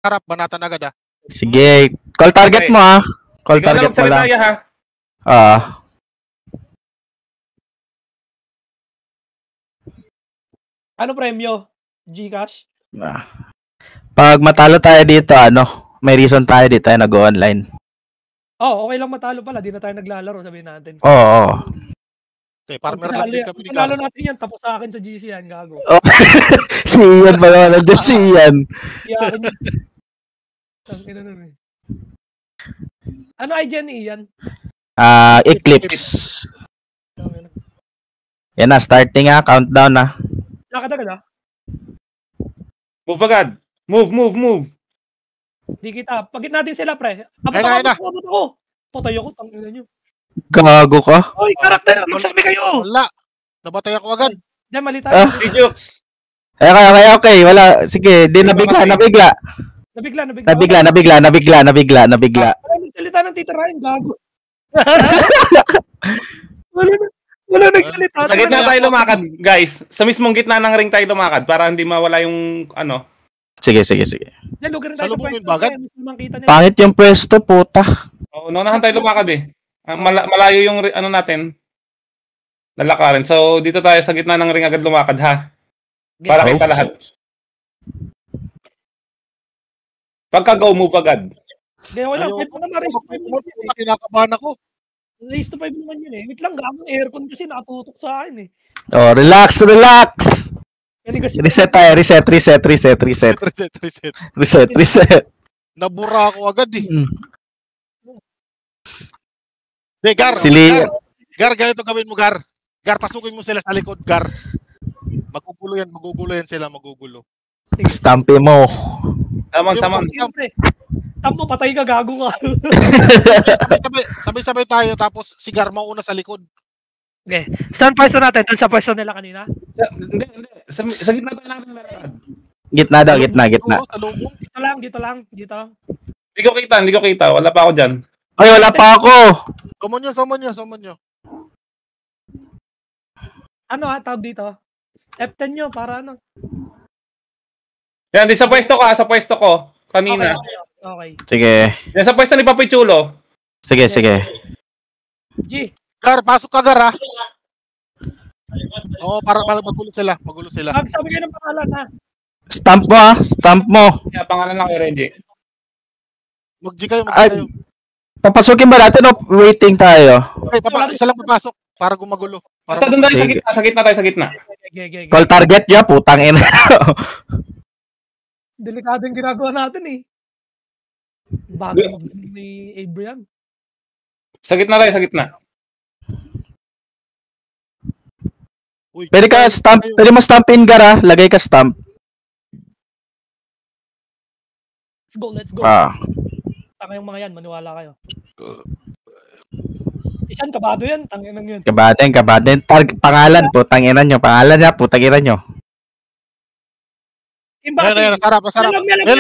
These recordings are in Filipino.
harap, banatan agad ah. Sige, call target mo ah. Call target mo lang. Ano premyo? Gcash? Pag matalo tayo dito, may reason tayo dito tayo nag-online. Okay lang matalo pala, di na tayo naglalaro, sabihin natin. Oo. Okay, farmer lang din kami ni Panalo natin yan, tapos sa akin sa GC yan, gago. Si Ian ba naman nandiyan si Ian? Ano idea ni Ian? Eclipse. Yan na, starting countdown na. Lakad agad ah. Move agad. Move. Di kita. Pagit natin sila, pre. Ayun na. Patay ako, tangina nyo. Gago ka? Oy, karakter, magsasabi kayo. Wala. Nabatay ako agad. Diyan, mali tayo. Jukes. Okay. Wala. Sige, di nabigla. Nabigla. Salita ng Tita Ryan, gago. Wala nagsalita. Sa gitna tayo lumakad, guys. Sa mismong gitna ng ring tayo lumakad para hindi mawala yung Sige. Salubungin ba agad? Pangit yung pwesto, puta. Naunahan tayo lumakad eh. Malayo yung natin. Lalakarin. So, dito tayo sa gitna ng ring agad lumakad, ha? Para kita lahat. Pagka-go, move agad. Hindi, wala. Kinakabahan ako. Race to 5 naman yun eh. Wait lang, gamang aircon kasi nakatutok sa akin eh. Relax. Reset tayo. Reset. Nabura ako agad eh. Gar, ganito gawin mo, Gar. Gar, pasukin mo sila sa likod, Gar. Magugulo yan sila. Stampi mo. Tamang. Stamp mo, patay ka, gago ka. Sabay-sabay tayo, tapos si Gar mauna sa likod. Okay. Saan pwesto natin? Doon sa pwesto nila kanina? Hindi. Sa gitna tayo lang lalakad. Gitna. Dito lang. Hindi ko kita. Wala pa ako dyan. Ay, wala pa ako. Summon nyo. Ano tawag dito? F10 nyo, para ano? Yan, di sa pwesto ko. Kanina. Okay. Sige. Yan sa pwesto ni Papi Chulo. Sige. G. Gar, pasok ka, Gar, ha? Para magulo sila. Sabi kayo ng pangalan, ha? Stamp mo. Yeah, pangalan lang kay Renji. Mag-G kayo. Papasukin ba natin o waiting tayo? Okay, isa lang papasok para gumagulo. Basta doon tayo sa gitna. Call target niya, putang ina. Delikado yung ginagawa natin eh. Bago may Abraham. Sa gitna. Pwede mo stampin, Gara. Lagay ka stamp. Let's go. Tanga yung mga yan, maniwala kayo. Isan, kabado yan, tanginan yun. Kabado. Pangalan po, tanginan nyo. Pangalan niya po, tanginan nyo. Ayan, sarap.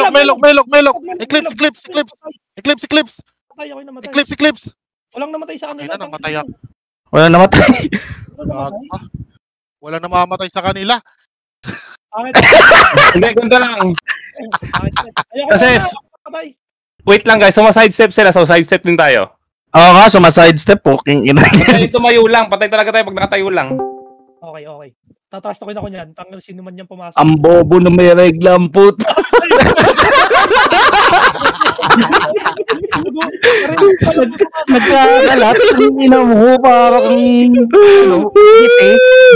Melok. Eclipse. Eclipse. Walang namatay sa kanila. Walang namatay. Wala na mamamatay sa kanila. Hindi, ganda lang. Kasi, wait lang guys, suma-sidestep sila, so sidestep din tayo. Oo nga, suma-sidestep po. Patay tumayo lang, patay talaga tayo pag nakatayo lang. Okay. Tatastokin ako niyan, tanggal sino man niyang pumasok. Ang bobo na may regla ang puta. Nagkakalat, ang ina mo, parang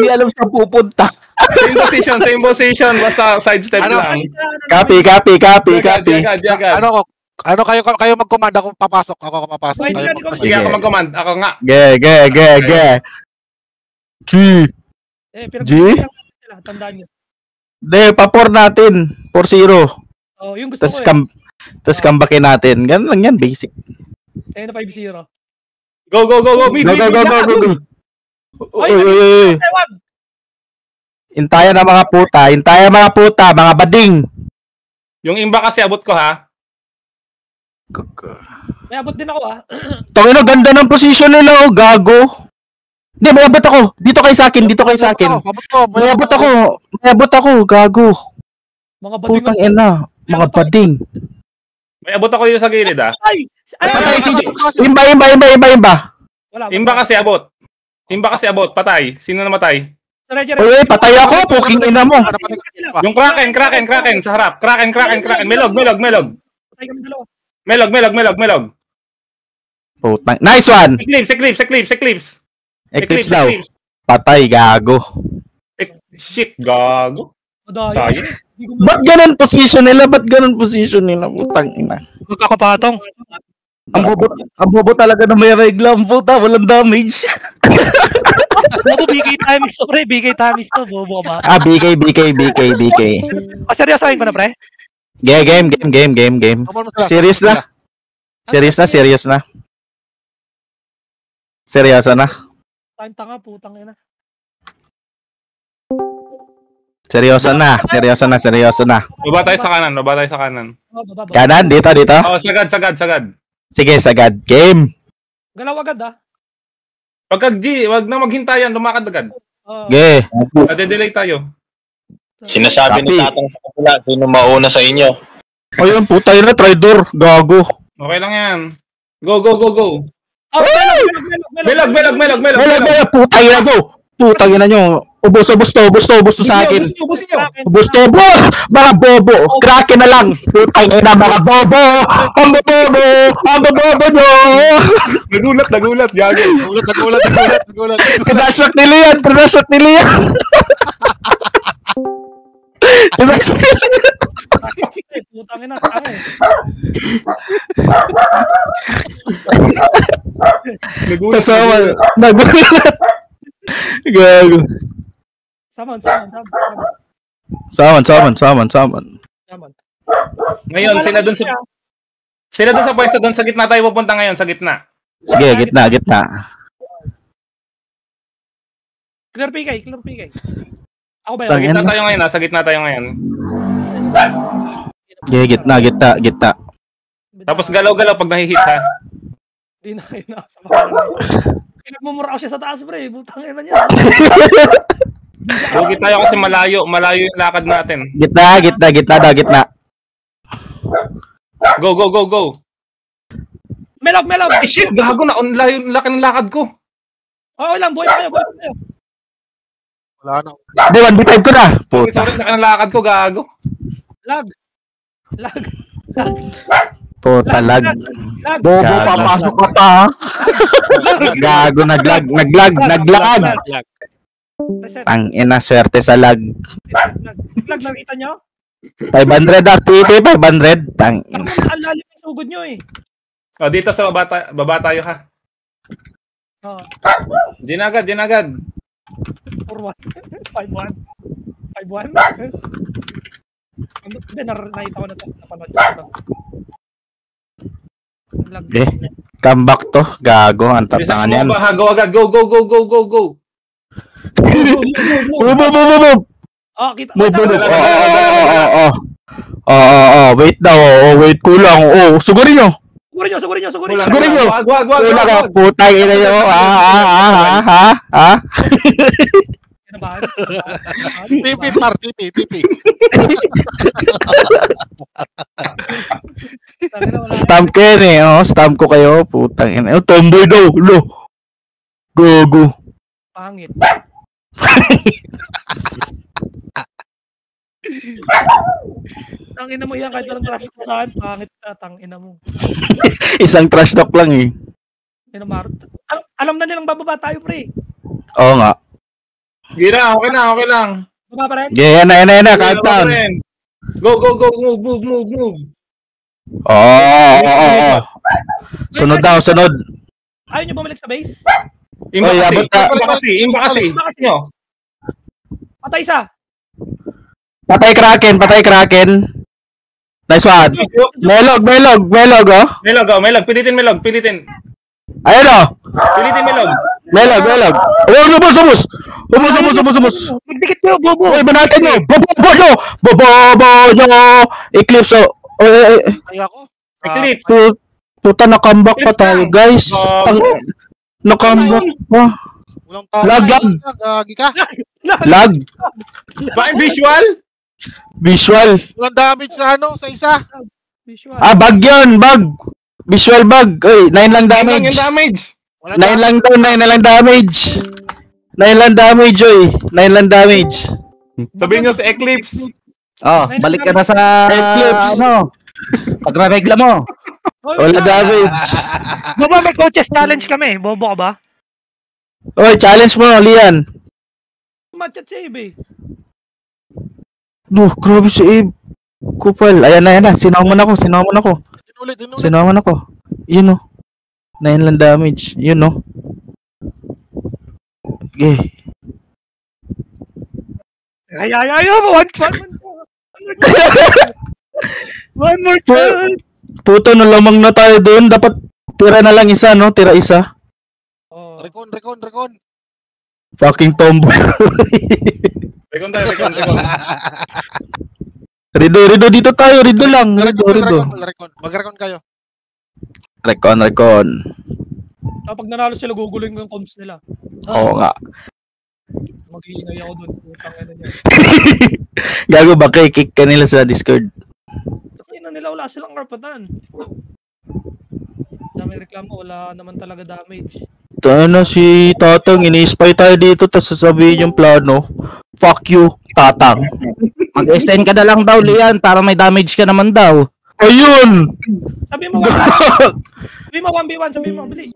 di alam sa pupunta. Same position, basta sidestep lang. Copy. Ano kayo mag-command, ako papasok. Sige, ako mag-command, ako nga. Ge. G? Tandaan nyo. De, pa-4 natin. 4-0. Yung gusto ko Tapos comeback natin. Ganun lang yan, basic. Ayun na 5-0. Go. Go. Uy. Intayan na mga puta, mga bading. Yung imba kasi abot ko, ha? May abot din ako, ha? Tangina, ganda ng position nila, gago. Hindi, may abot ako. Dito kayo sa akin. May abot ako, gago. Mga bading. Putang ina, mga bading. May abot ako dito sa gilid, ah. Ay! Patay si Jokes. Imba. Wala. Imba kasi abot. Patay. Sino namatay? Uy, patay ako. Puking ina mo. Yung Kraken. Sa harap. Kraken. Melog. Patay kami dalawa. Melog. Putang. Nice one. Eclipse. Eclipse daw. Patay, gago. Shit, gago. Madaya. Ba't ganun position nila? Putang ina. Magkakapatong. Ang bobo talaga na may regla. Ang puta, walang damage. Bobo, BK times to, pre. BK times to. Bobo ka ba? BK. Seryosahin ko na, pre. Game. Serious na. Seryoso na. Tanga, putang ina. Seryoso na. Baba tayo sa kanan. Kanan, dito. Oh, sagad. Sige, sagad. Game. Galaw agad, ah. Pagka-G, wag na maghintayan, lumakad agad. Ge. Nade-delay tayo. Sinasabi ni Tatang sa kapila, sino mauna sa inyo? Ayun, puta yun na, traidor. Gago. Okay lang yan. Go. Melog. Puta yun na, go. Puta yun na nyo. Ubus to sa akin. Ubus to, mga bobo. Kraken na lang. Puta yun na, mga bobo. Ang bobo nyo. Nagulat, gago. Nagulat. Pinasok nila yan. Putang ina, tanga eh. Nagulat. Gago. Saman. Ngayon, sila dun sa pwesto, dun sa gitna tayo pupunta ngayon, sa gitna. Sige, gitna. Clear PK. Ako ba Tangin. yun? Sa gitna tayo ngayon. Sige, gitna. Tapos galaw-galaw pag nahihit, ha? Hindi na kayo nakasama. Pinagmumura ako siya sa taas, pre. Butang ina niya. Huwag tayo kasi malayo yung lakad natin. Gitna. Go. Melog. Ay, shit, gago na. Layo yung lakad ko. Oo lang, buhay tayo. Wala na. Di, 1v5 ko na. Puta. Sorry, laki ng lakad ko, gago. Lag. Puta, lag. Bobo, papasok ka pa. Gago, naglag. Reset. Ang ina, swerte sa lag. Lag, nakita nyo? 500 RTP, 500. Tang ina. Ang lalim yung sugod nyo eh. O, dito sa baba tayo, ha? Oo. Ginagad. 4-1. 5-1. Hindi, nakita ko na ito. Napanood ko ito. Lag. Comeback to. Gago, ang tatangan yan. Go agad. Go. Move. Oh, kita. Move. Wait daw. Wait ko lang. Sugurin nyo. Sugurin nyo. Wala ka, putay ina nyo. TP. Stamp ko yan eh. Stamp ko kayo. Putang ina. Tomboy daw. Gogo. Pangit. Tangina mo yan, kahit anong trash talk saan, pangit ka, tangina mo. Isang trash talk lang eh. Alam na nilang bababa tayo, pre. Oo nga. Gira, okay lang. Baba pa rin? Yan na, countdown. Go, move. Oo. Sunod. Ayaw nyo bumalik sa base? Imba kasi. Patay isa. Patay Kraken. Nice one. Melog, oh. Melog. Pilitin. Ayun, oh. Pilitin Melog. Melog. Ubus. Magdikit nyo, bobo. Uy, banatan nyo. Bobo nyo. Eclipse, oh. Kaya ko. Eclipse. Puta, na-comeback pa tayo, guys. Na-comeback pa. Lag. Gagi ka. Lag. Bakit visual? Visual. Walang damage sa isa. Visual. Bug yun, bug. Visual bug. Oy, 9 lang damage. Yung damage. 9 lang daw, 9 na lang damage. 9 lang damage, oy. 9 lang damage. Sabihin nyo sa Eclipse. Oh, balik ka na sa Eclipse. pagre-regla mo. Wala damage. Bobo, may coaches challenge kami. Bobo ka ba? Oy, challenge mo, Lian. Match at save eh. Grabe si Abe. Kupal. Ayan na. Sinawman ako. Inulit. Sinawman ako. Yun o. 9 lang damage. Yun o. Okay. Ay. One more time. Puto, lamang na tayo doon. Dapat tira na lang isa, no? Tira isa. Oh. Recon. Fucking tomboy. Recon tayo. Rido dito tayo. Rido lang. Rido. Mag-recon kayo. Recon. Kapag nanalo sila, guguluhin ko yung comms nila. Oo nga. Mag-iingay ako doon. Putang ina niya. Gago ba kick ka nila sa Discord? Ina nila, wala silang karapatan. Dami reklamo, wala naman talaga damage. Si Tatang, ini-spy tayo dito, tapos sasabihin yung plano. Fuck you, Tatang. Mag-extend ka na lang daw, Lian, para may damage ka naman daw. Ayun! Sabi mo 1v1, sabi mo, bili.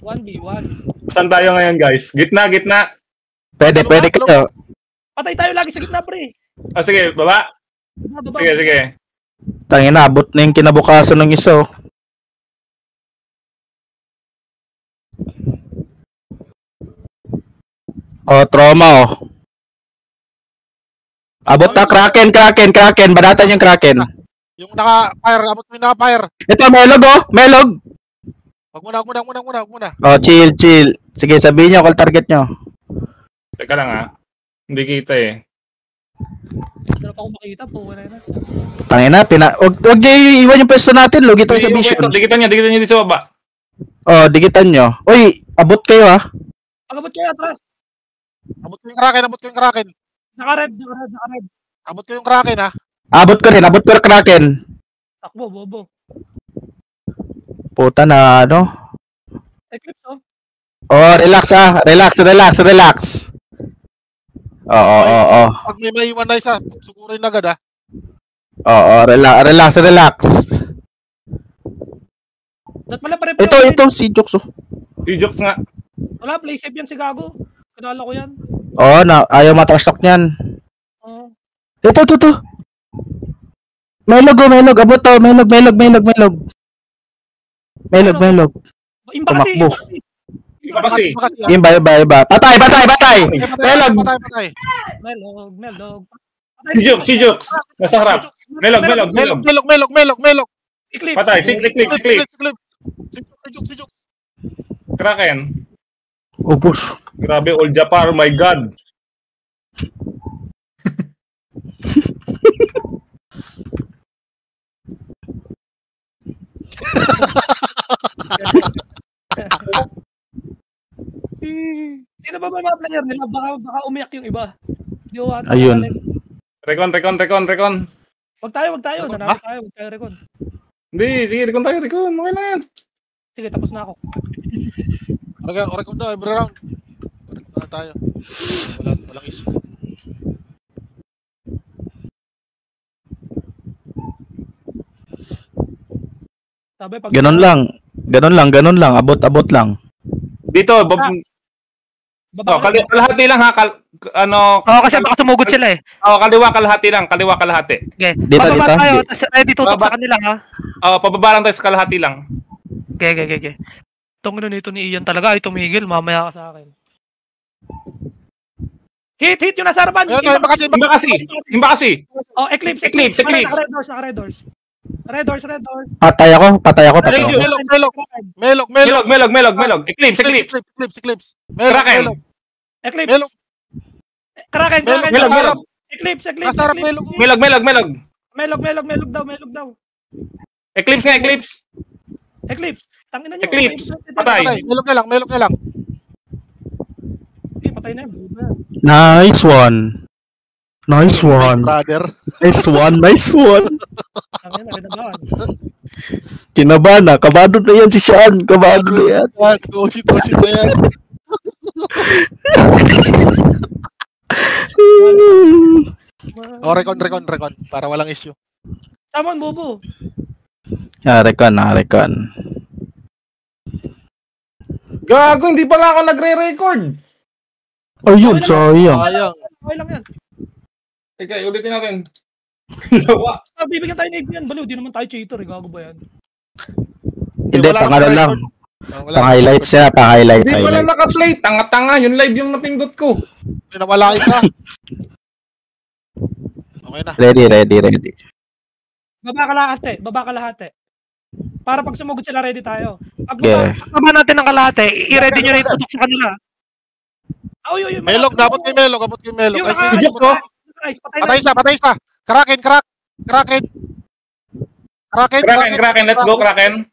1v1. Saan tayo ngayon, guys? Gitna. Pwede kayo. Patay tayo lagi sa gitna, pre. Sige, baba. Baba. Sige. Tangina, abot na yung kinabukasan ng isa. Trauma. Abot na, Kraken. Banatan yung Kraken. Yung naka-fire, abot mo yung naka-fire. Ito, Melog. Wag muna. Chill. Sige, sabihin nyo, call target nyo. Teka lang ha. Hindi kita eh. Hindi pa ako makita po. Wala na. Tangina, wag nyo iwan yung pwesto natin. Lugi tayo sa mission. Dikitan niya dito sa baba. Dikitan nyo. Uy, abot kayo ha. Pag-abot kayo atras. Abot ko yung Kraken. Naka-red. Abot ko yung Kraken ha. Abot ko rin Kraken. Takbo, bobo. Puta na, Eclipse, oh. Relax. Oo. Pag may maiwan na isa, sugurin agad ha. Relax. Dat pala pare. Ito, si Jokes. Si Jokes nga. Wala, play safe yan si Gago. Kanala ko yan. Ayaw matrastock niyan. Oo. Ito. Melog. Abot to. Melog. Imba kasi. Iba kasi. Iba. Patay. Melog. Melog. Si Jokes. Nasa harap. Melog. Eclipse. Patay. Si Eclipse. Si Jokes. Kraken. Push. Grabe, All Japar. My God. Sino ba mga player nila? Baka umiyak yung iba. Ayun. Recon. Wag tayo. Nanalo tayo. Wag tayo, Recon. Hindi, sige, Recon tayo. Okay na yan. Sige, tapos na ako. Recon na, every round. Recon na tayo. Walang issue. Sabi, pag Ganon lang. Abot lang. Dito, kalahati lang ha. kasi baka sumugod sila eh. Kaliwa kalahati lang. Okay. Dito. Tayo, ready tutok sa kanila ha. Pababa lang tayo sa kalahati lang. Okay. Itong nito ni Ian talaga ay tumigil. Mamaya ka sa akin. Hit yung nasa harapan. Imba kasi. Eclipse. Naka-red doors. Red doors. Patay ako. Melog. Eclipse. Kraken. Eclipse. Kraken. Melog. Eclipse. Nasa harap Melog. Melog daw. Eclipse. Eclipse. Tangina niyo. Eclipse. Patay. Melog na lang. Patay na yun. Nice one. Nice one. Brother. Nice one. Nice one. Ang ina, kinabahan. Kinabahan na. Kabado na yan si Sean. Kabado na yan. Oshit na yan. Recon. Para walang issue. Tama, Bobo. Recon. Gago, hindi pala ako nagre-record. Ayun, sayang. Okay lang yan. Okay, ulitin natin. Bibigyan tayo ng yan. Baliw, di naman tayo cheater. Gago ba yan? Hindi, pangalan lang. Pang-highlights siya, pang-highlights. Hindi pala naka-play. Tanga-tanga. Yung live yung napindot ko. Nawala isa. Okay na. Ready. Baba kalahati. Para pag sumugod sila, ready tayo. Pag Yeah. baba natin ng kalahati, i-ready nyo na yung tutok sa kanila. Melog, dapat kay Melog. Yung Ay, sino? Patay isa. Kraken. Let's go, Kraken.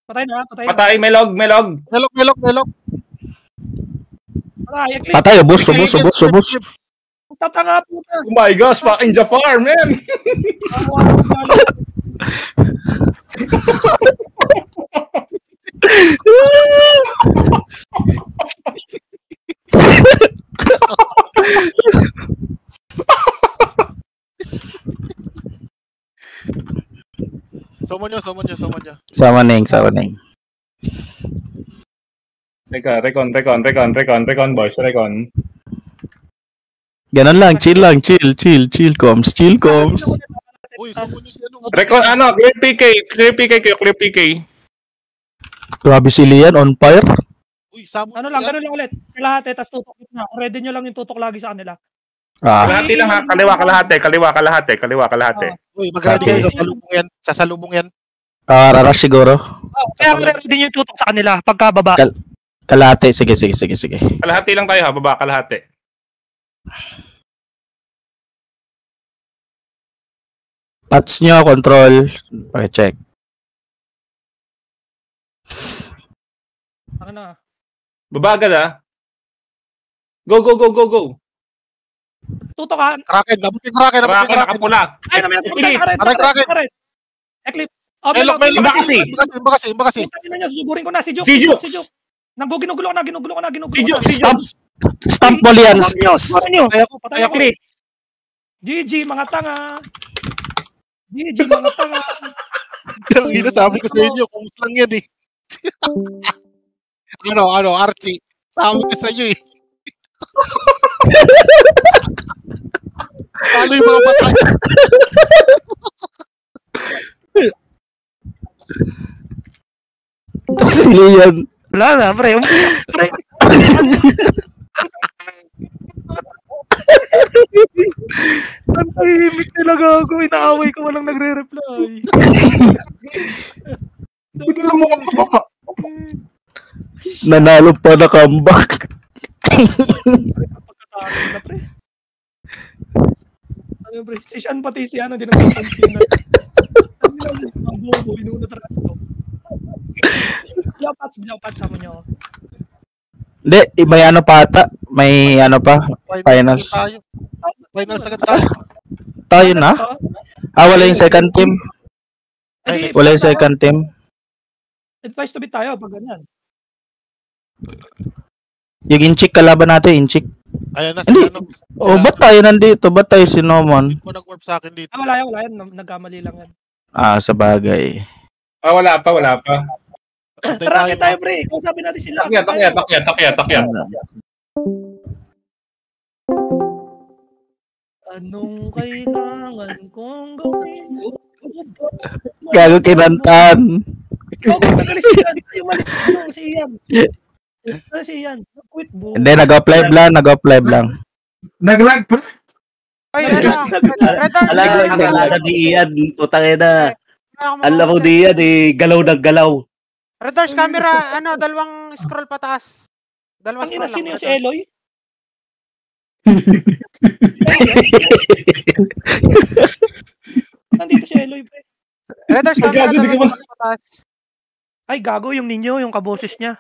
Patay na. Patay, Melog. Melog. Patay, Patay, ubos. tatanga puta. Oh my gosh, fucking Jafar, man. Summon nyo. Samaning. Teka, recon, boys, recon. Ganun lang, chill, comms. Uy, summon nyo si ano. Recon, clear PK. Grabe si Lian, on fire. Uy, summon Ganun lang ulit. Kalahati, tas tutok na. Ready nyo lang yung tutok lagi sa kanila. Kalahati lang ha, kaliwa kalahati. Uy, mag-ready kayo sa salubong yan. Rarash siguro. Kaya ready nyo yung tutok sa kanila pagkababa. Kalahati, sige. Kalahati lang tayo ha, baba kalahati. Touch nyo, control. Check. Ano na? Baba agad ha. Go. Tutok ha. Kraken, nabutin Kraken. Nakapula. Ay, naman Kraken. Eklip. Melog. Imbakasi. Susugurin ko na si Juke. Ginugulo ko na. Stamp mo, Lian. Patay ako. GG, mga tanga. Pero sabi ko sa inyo, kung lang yan eh. Archie. Sabi ko sa inyo eh. Talo yung mga batay. Si Lian. Wala na, pre. Ang tahimik talaga ako. Inaaway ko, walang nagre-reply. Nanalo pa na comeback. Ano pre? Si Sean pati si ano, di naman pansin na. Ang bobo, inuuna talaga ito. Bilapats, sama nyo. Hindi, may ano pa ata. May ano pa. Finals. Finals agad tayo. Tayo na? Wala yung second team. Wala yung second team. Advice to be tayo pag ganyan. Yung Inchik, kalaban natin, Inchik. Ayan na, Hindi. Ba't tayo nandito? Ba't tayo si Nomon? Hindi mo nag-warp sa akin dito. Wala yan. Nagkamali lang yan. Sa bagay. Wala pa. Tara, tayo pre. Kung sabi natin sila. Takyat. Anong kailangan kong gawin? Gago kinantan. Si Ian. Quit mo. Hindi, nag-up live lang. Nag-lag pa? Ay, Alam ni Ian, putang ina. Alam ko di yan, galaw ng galaw. Redars, camera, dalawang scroll pataas. Ang ina, sino yung si Eloy? Nandito si Eloy, pre. Redars, camera, dalawang pataas. Ay, gago yung ninyo, yung kaboses niya.